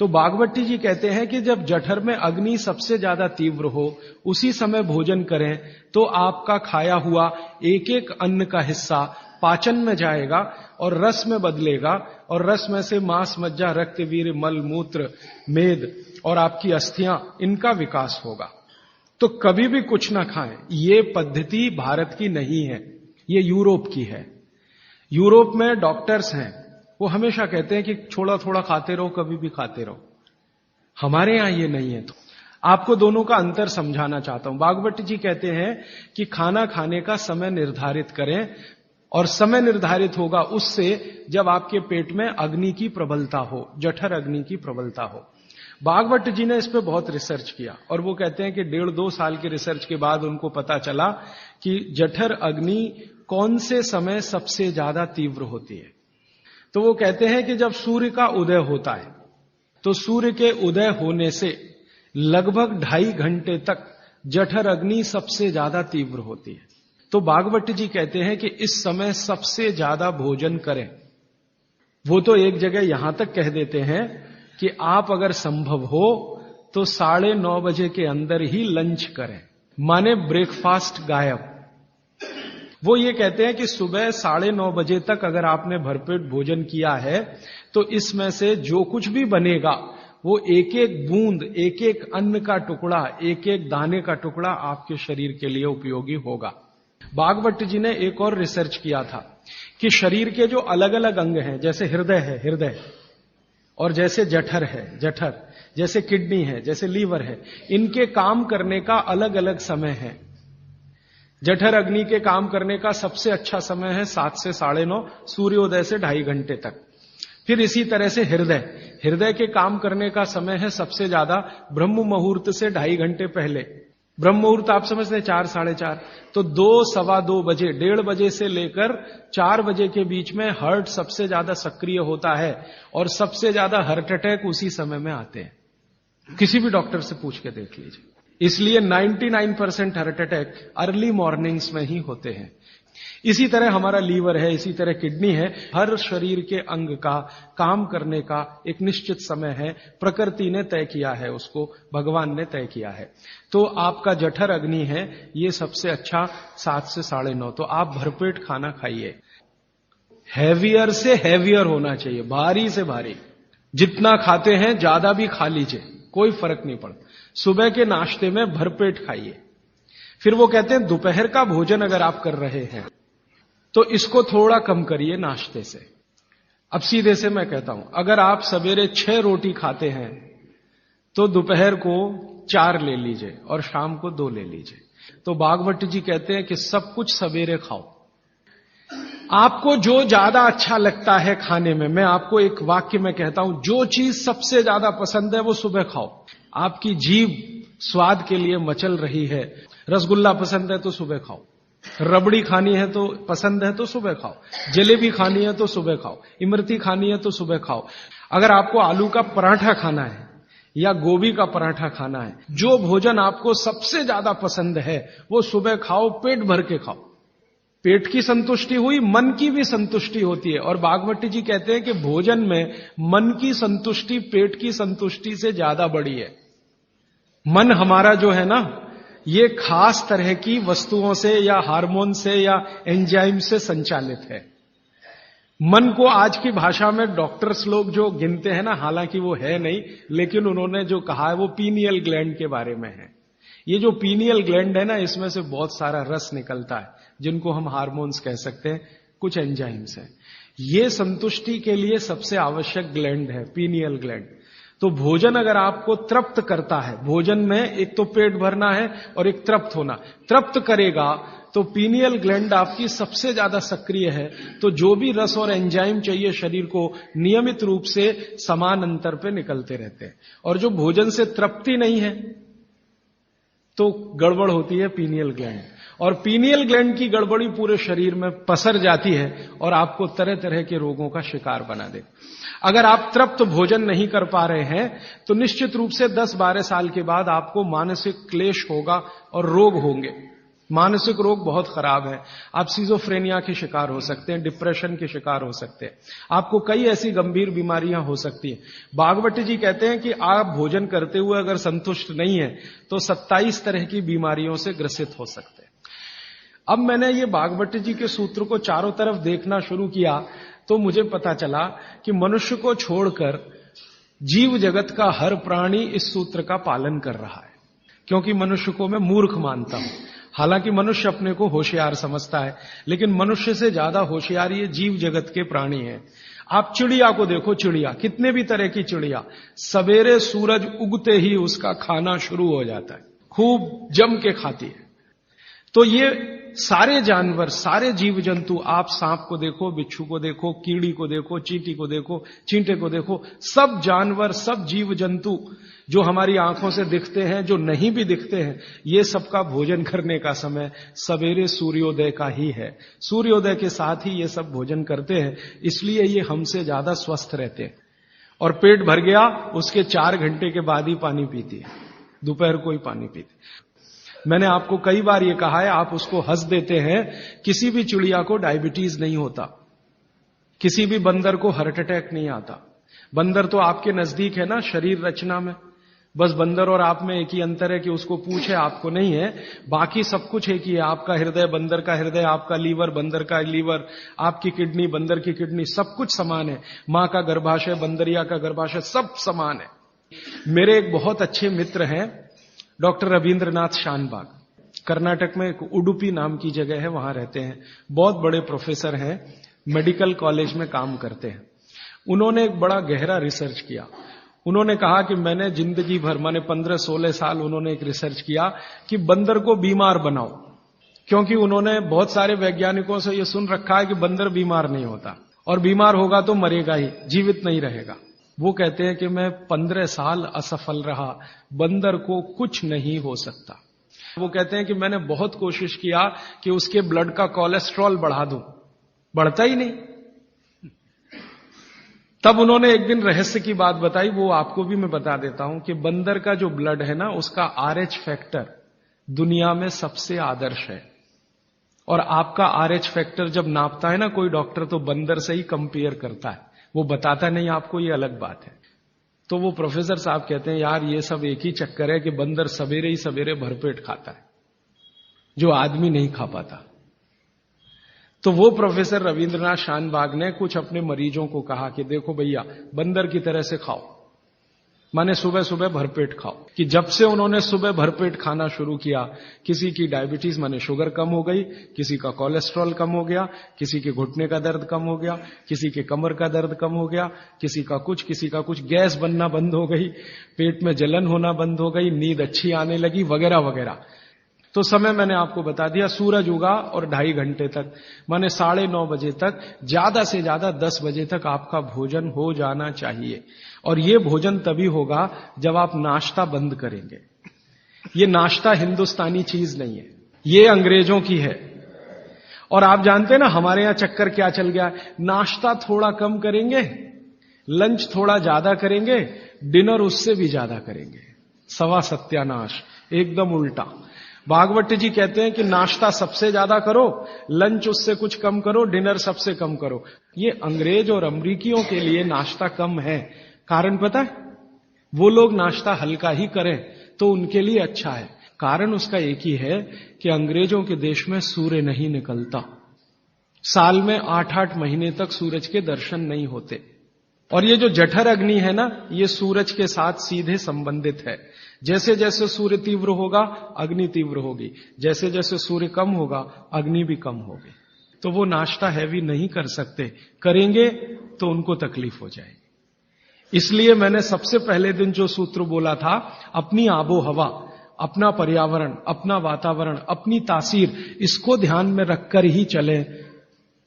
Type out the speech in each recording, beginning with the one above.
तो बागवती जी कहते हैं कि जब जठर में अग्नि सबसे ज्यादा तीव्र हो उसी समय भोजन करें तो आपका खाया हुआ एक एक अन्न का हिस्सा पाचन में जाएगा और रस में बदलेगा और रस में से मांस, मज्जा, रक्त, वीर्य, मल, मूत्र, मेद और आपकी अस्थियां, इनका विकास होगा। तो कभी भी कुछ ना खाएं। ये पद्धति भारत की नहीं है, ये यूरोप की है। यूरोप में डॉक्टर्स हैं, वो हमेशा कहते हैं कि थोड़ा थोड़ा खाते रहो, कभी भी खाते रहो। हमारे यहां ये नहीं है। तो आपको दोनों का अंतर समझाना चाहता हूं। बागवती जी कहते हैं कि खाना खाने का समय निर्धारित करें और समय निर्धारित होगा उससे जब आपके पेट में अग्नि की प्रबलता हो, जठर अग्नि की प्रबलता हो। बागवती जी ने इस पे बहुत रिसर्च किया और वो कहते हैं कि 1.5-2 साल के रिसर्च के बाद उनको पता चला कि जठर अग्नि कौन से समय सबसे ज्यादा तीव्र होती है। तो वो कहते हैं कि जब सूर्य का उदय होता है तो सूर्य के उदय होने से लगभग 2.5 घंटे तक जठर अग्नि सबसे ज्यादा तीव्र होती है। तो बागवती जी कहते हैं कि इस समय सबसे ज्यादा भोजन करें। वो तो एक जगह यहां तक कह देते हैं कि आप अगर संभव हो तो 9:30 बजे के अंदर ही लंच करें, माने ब्रेकफास्ट गायब। वो ये कहते हैं कि सुबह 9:30 बजे तक अगर आपने भरपेट भोजन किया है तो इसमें से जो कुछ भी बनेगा वो एक एक बूंद, एक एक अन्न का टुकड़ा, एक एक दाने का टुकड़ा आपके शरीर के लिए उपयोगी होगा। बागवती जी ने एक और रिसर्च किया था कि शरीर के जो अलग अलग अंग हैं, जैसे हृदय है हृदय, और जैसे जठर है जठर, जैसे किडनी है, जैसे लीवर है, इनके काम करने का अलग अलग समय है। जठर अग्नि के काम करने का सबसे अच्छा समय है 7 से 9:30, सूर्योदय से 2.5 घंटे तक। फिर इसी तरह से हृदय के काम करने का समय है सबसे ज्यादा ब्रह्म मुहूर्त से 2.5 घंटे पहले। ब्रह्म मुहूर्त आप समझते हैं 4, 4:30, तो 2, 2:15 बजे, 1:30 बजे से लेकर 4 बजे के बीच में हार्ट सबसे ज्यादा सक्रिय होता है और सबसे ज्यादा हार्ट अटैक उसी समय में आते हैं। किसी भी डॉक्टर से पूछ के देख लीजिए। इसलिए 99% हार्ट अटैक अर्ली मॉर्निंग्स में ही होते हैं। इसी तरह हमारा लीवर है, इसी तरह किडनी है। हर शरीर के अंग का काम करने का एक निश्चित समय है, प्रकृति ने तय किया है, उसको भगवान ने तय किया है। तो आपका जठर अग्नि है, ये सबसे अच्छा 7 से 9:30। तो आप भरपेट खाना खाइए। हैवियर से हैवियर होना चाहिए, भारी से भारी। जितना खाते हैं ज्यादा भी खा लीजिए, कोई फर्क नहीं पड़ता। सुबह के नाश्ते में भरपेट खाइए। फिर वो कहते हैं दोपहर का भोजन अगर आप कर रहे हैं तो इसको थोड़ा कम करिए नाश्ते से। अब सीधे से मैं कहता हूं, अगर आप सवेरे 6 रोटी खाते हैं तो दोपहर को 4 ले लीजिए और शाम को 2 ले लीजिए। तो बागवती जी कहते हैं कि सब कुछ सवेरे खाओ। आपको जो ज्यादा अच्छा लगता है खाने में, मैं आपको एक वाक्य में कहता हूं, जो चीज सबसे ज्यादा पसंद है वो सुबह खाओ। आपकी जीभ स्वाद के लिए मचल रही है, रसगुल्ला पसंद है तो सुबह खाओ, रबड़ी खानी है तो पसंद है तो सुबह खाओ, जलेबी खानी है तो सुबह खाओ, इमरती खानी है तो सुबह खाओ। अगर आपको आलू का पराठा खाना है या गोभी का पराठा खाना है, जो भोजन आपको सबसे ज्यादा पसंद है वो सुबह खाओ, पेट भर के खाओ। पेट की संतुष्टि हुई, मन की भी संतुष्टि होती है। और बागवती जी कहते हैं कि भोजन में मन की संतुष्टि पेट की संतुष्टि से ज्यादा बड़ी है। मन हमारा जो है ना, ये खास तरह की वस्तुओं से या हार्मोन से या एंजाइम से संचालित है। मन को आज की भाषा में डॉक्टर्स लोग जो गिनते हैं ना, हालांकि वो है नहीं, लेकिन उन्होंने जो कहा है वो पीनियल ग्लैंड के बारे में है। ये जो पीनियल ग्लैंड है ना, इसमें से बहुत सारा रस निकलता है जिनको हम हार्मोन्स कह सकते हैं, कुछ एंजाइम्स हैं। ये संतुष्टि के लिए सबसे आवश्यक ग्लैंड है पीनियल ग्लैंड। तो भोजन अगर आपको तृप्त करता है, भोजन में एक तो पेट भरना है और एक तृप्त होना, तृप्त करेगा तो पीनियल ग्लैंड आपकी सबसे ज्यादा सक्रिय है। तो जो भी रस और एंजाइम चाहिए शरीर को, नियमित रूप से समान अंतर पे निकलते रहते हैं। और जो भोजन से तृप्ति नहीं है तो गड़बड़ होती है पीनियल ग्लैंड, और पीनियल ग्लैंड की गड़बड़ी पूरे शरीर में पसर जाती है और आपको तरह तरह के रोगों का शिकार बना दे। अगर आप तृप्त भोजन नहीं कर पा रहे हैं तो निश्चित रूप से 10-12 साल के बाद आपको मानसिक क्लेश होगा और रोग होंगे। मानसिक रोग बहुत खराब है। आप सिजोफ्रेनिया के शिकार हो सकते हैं, डिप्रेशन के शिकार हो सकते हैं, आपको कई ऐसी गंभीर बीमारियां हो सकती हैं। भागवत जी कहते हैं कि आप भोजन करते हुए अगर संतुष्ट नहीं है तो 27 तरह की बीमारियों से ग्रसित हो सकते हैं। अब मैंने ये भागवत जी के सूत्र को चारों तरफ देखना शुरू किया तो मुझे पता चला कि मनुष्य को छोड़कर जीव जगत का हर प्राणी इस सूत्र का पालन कर रहा है, क्योंकि मनुष्य को मैं मूर्ख मानता हूं। हालांकि मनुष्य अपने को होशियार समझता है, लेकिन मनुष्य से ज्यादा होशियार ये जीव जगत के प्राणी हैं। आप चिड़िया को देखो, चिड़िया कितने भी तरह की चिड़िया, सवेरे सूरज उगते ही उसका खाना शुरू हो जाता है, खूब जम के खाती है। तो ये सारे जानवर, सारे जीव जंतु, आप सांप को देखो, बिच्छू को देखो, कीड़ी को देखो, चींटी को देखो, चींटे को देखो, सब जानवर, सब जीव जंतु जो हमारी आंखों से दिखते हैं, जो नहीं भी दिखते हैं, ये सबका भोजन करने का समय सवेरे सूर्योदय का ही है। सूर्योदय के साथ ही ये सब भोजन करते हैं, इसलिए ये हमसे ज्यादा स्वस्थ रहते हैं। और पेट भर गया उसके 4 घंटे के बाद ही पानी पीती है, दोपहर को ही पानी पीती। मैंने आपको कई बार ये कहा है, आप उसको हंस देते हैं। किसी भी चिड़िया को डायबिटीज नहीं होता, किसी भी बंदर को हार्ट अटैक नहीं आता। बंदर तो आपके नजदीक है ना शरीर रचना में, बस बंदर और आप में एक ही अंतर है कि उसको पूछ है, आपको नहीं है। बाकी सब कुछ एक ही है। आपका हृदय बंदर का हृदय, आपका लीवर बंदर का लीवर, आपकी किडनी बंदर की किडनी, सब कुछ समान है। मां का गर्भाशय, बंदरिया का गर्भाशय, सब समान है। मेरे एक बहुत अच्छे मित्र हैं डॉक्टर रविंद्रनाथ शानबाग, कर्नाटक में एक उडुपी नाम की जगह है, वहां रहते हैं। बहुत बड़े प्रोफेसर हैं, मेडिकल कॉलेज में काम करते हैं। उन्होंने एक बड़ा गहरा रिसर्च किया। उन्होंने कहा कि मैंने जिंदगी भर, माने 15-16 साल उन्होंने एक रिसर्च किया कि बंदर को बीमार बनाओ, क्योंकि उन्होंने बहुत सारे वैज्ञानिकों से यह सुन रखा है कि बंदर बीमार नहीं होता, और बीमार होगा तो मरेगा ही, जीवित नहीं रहेगा। वो कहते हैं कि मैं 15 साल असफल रहा, बंदर को कुछ नहीं हो सकता। वो कहते हैं कि मैंने बहुत कोशिश किया कि उसके ब्लड का कोलेस्ट्रॉल बढ़ा दूं, बढ़ता ही नहीं। तब उन्होंने एक दिन रहस्य की बात बताई, वो आपको भी मैं बता देता हूं कि बंदर का जो ब्लड है ना, उसका RH फैक्टर दुनिया में सबसे आदर्श है। और आपका RH फैक्टर जब नापता है ना कोई डॉक्टर, तो बंदर से ही कंपेयर करता है, वो बताता नहीं आपको, ये अलग बात है। तो वो प्रोफेसर साहब कहते हैं, यार ये सब एक ही चक्कर है कि बंदर सवेरे ही सवेरे भरपेट खाता है, जो आदमी नहीं खा पाता। तो वो प्रोफेसर रविंद्रनाथ शानबाग ने कुछ अपने मरीजों को कहा कि देखो भैया, बंदर की तरह से खाओ, माने सुबह सुबह भरपेट खाओ। कि जब से उन्होंने सुबह भरपेट खाना शुरू किया, किसी की डायबिटीज माने शुगर कम हो गई, किसी का कोलेस्ट्रॉल कम हो गया, किसी के घुटने का दर्द कम हो गया, किसी के कमर का दर्द कम हो गया, किसी का कुछ, गैस बनना बंद हो गई, पेट में जलन होना बंद हो गई, नींद अच्छी आने लगी, वगैरह वगैरह। तो समय मैंने आपको बता दिया, सूरज उगा और 2.5 घंटे तक, माने 9:30 बजे तक, ज्यादा से ज्यादा 10 बजे तक आपका भोजन हो जाना चाहिए। और ये भोजन तभी होगा जब आप नाश्ता बंद करेंगे। ये नाश्ता हिंदुस्तानी चीज नहीं है, ये अंग्रेजों की है। और आप जानते हैं ना हमारे यहां चक्कर क्या चल गया, नाश्ता थोड़ा कम करेंगे, लंच थोड़ा ज्यादा करेंगे, डिनर उससे भी ज्यादा करेंगे। सवा सत्यानाश, एकदम उल्टा। भागवत जी कहते हैं कि नाश्ता सबसे ज्यादा करो, लंच उससे कुछ कम करो, डिनर सबसे कम करो। ये अंग्रेज और अमरीकियों के लिए नाश्ता कम है। कारण पता है? वो लोग नाश्ता हल्का ही करें तो उनके लिए अच्छा है। कारण उसका एक ही है कि अंग्रेजों के देश में सूर्य नहीं निकलता, साल में 8-8 महीने तक सूरज के दर्शन नहीं होते। और ये जो जठर अग्नि है ना, ये सूरज के साथ सीधे संबंधित है। जैसे जैसे सूर्य तीव्र होगा, अग्नि तीव्र होगी, जैसे जैसे सूर्य कम होगा, अग्नि भी कम होगी। तो वो नाश्ता हैवी नहीं कर सकते, करेंगे तो उनको तकलीफ हो जाएगी। इसलिए मैंने सबसे पहले दिन जो सूत्र बोला था, अपनी आबो हवा, अपना पर्यावरण, अपना वातावरण, अपनी तासीर, इसको ध्यान में रखकर ही चलें।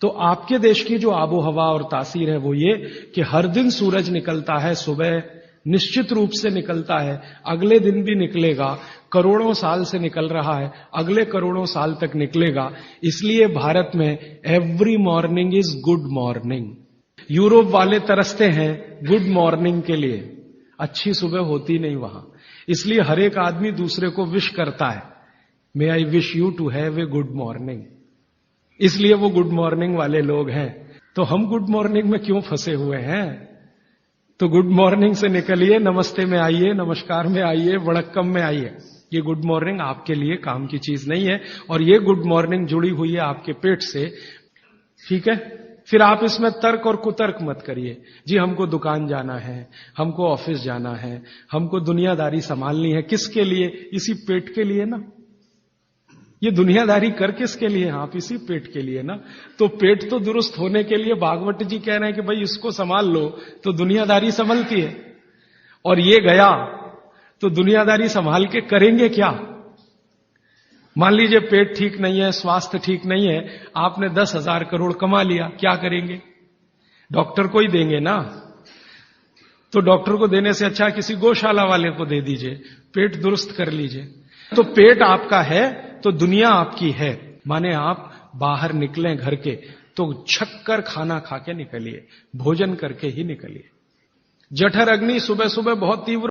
तो आपके देश की जो आबो हवा और तासीर है वो ये कि हर दिन सूरज निकलता है, सुबह निश्चित रूप से निकलता है, अगले दिन भी निकलेगा, करोड़ों साल से निकल रहा है, अगले करोड़ों साल तक निकलेगा। इसलिए भारत में every morning is good morning. Europe वाले तरसते हैं गुड मॉर्निंग के लिए, अच्छी सुबह होती नहीं वहां, इसलिए हर एक आदमी दूसरे को विश करता है may I wish you to have a good morning. इसलिए वो गुड मॉर्निंग वाले लोग हैं। तो हम गुड मॉर्निंग में क्यों फंसे हुए हैं? तो गुड मॉर्निंग से निकलिए, नमस्ते में आइए, नमस्कार में आइए, वड़क्कम में आइए। ये गुड मॉर्निंग आपके लिए काम की चीज नहीं है, और ये गुड मॉर्निंग जुड़ी हुई है आपके पेट से। ठीक है? फिर आप इसमें तर्क और कुतर्क मत करिए। जी हमको दुकान जाना है, हमको ऑफिस जाना है, हमको दुनियादारी संभालनी है। किसके लिए? इसी पेट के लिए ना। ये दुनियादारी कर किसके लिए? आप इसी पेट के लिए ना। तो पेट तो दुरुस्त होने के लिए भागवत जी कह रहे हैं कि भाई इसको संभाल लो तो दुनियादारी संभलती है। और ये गया तो दुनियादारी संभाल के करेंगे क्या? मान लीजिए पेट ठीक नहीं है, स्वास्थ्य ठीक नहीं है, आपने 10,000 करोड़ कमा लिया, क्या करेंगे? डॉक्टर को ही देंगे ना। तो डॉक्टर को देने से अच्छा किसी गौशाला वाले को दे दीजिए, पेट दुरुस्त कर लीजिए। तो पेट आपका है तो दुनिया आपकी है। माने आप बाहर निकलें घर के तो छक्कर खाना खा के निकलिए, भोजन करके ही निकलिए। जठर अग्नि सुबह सुबह बहुत तीव्र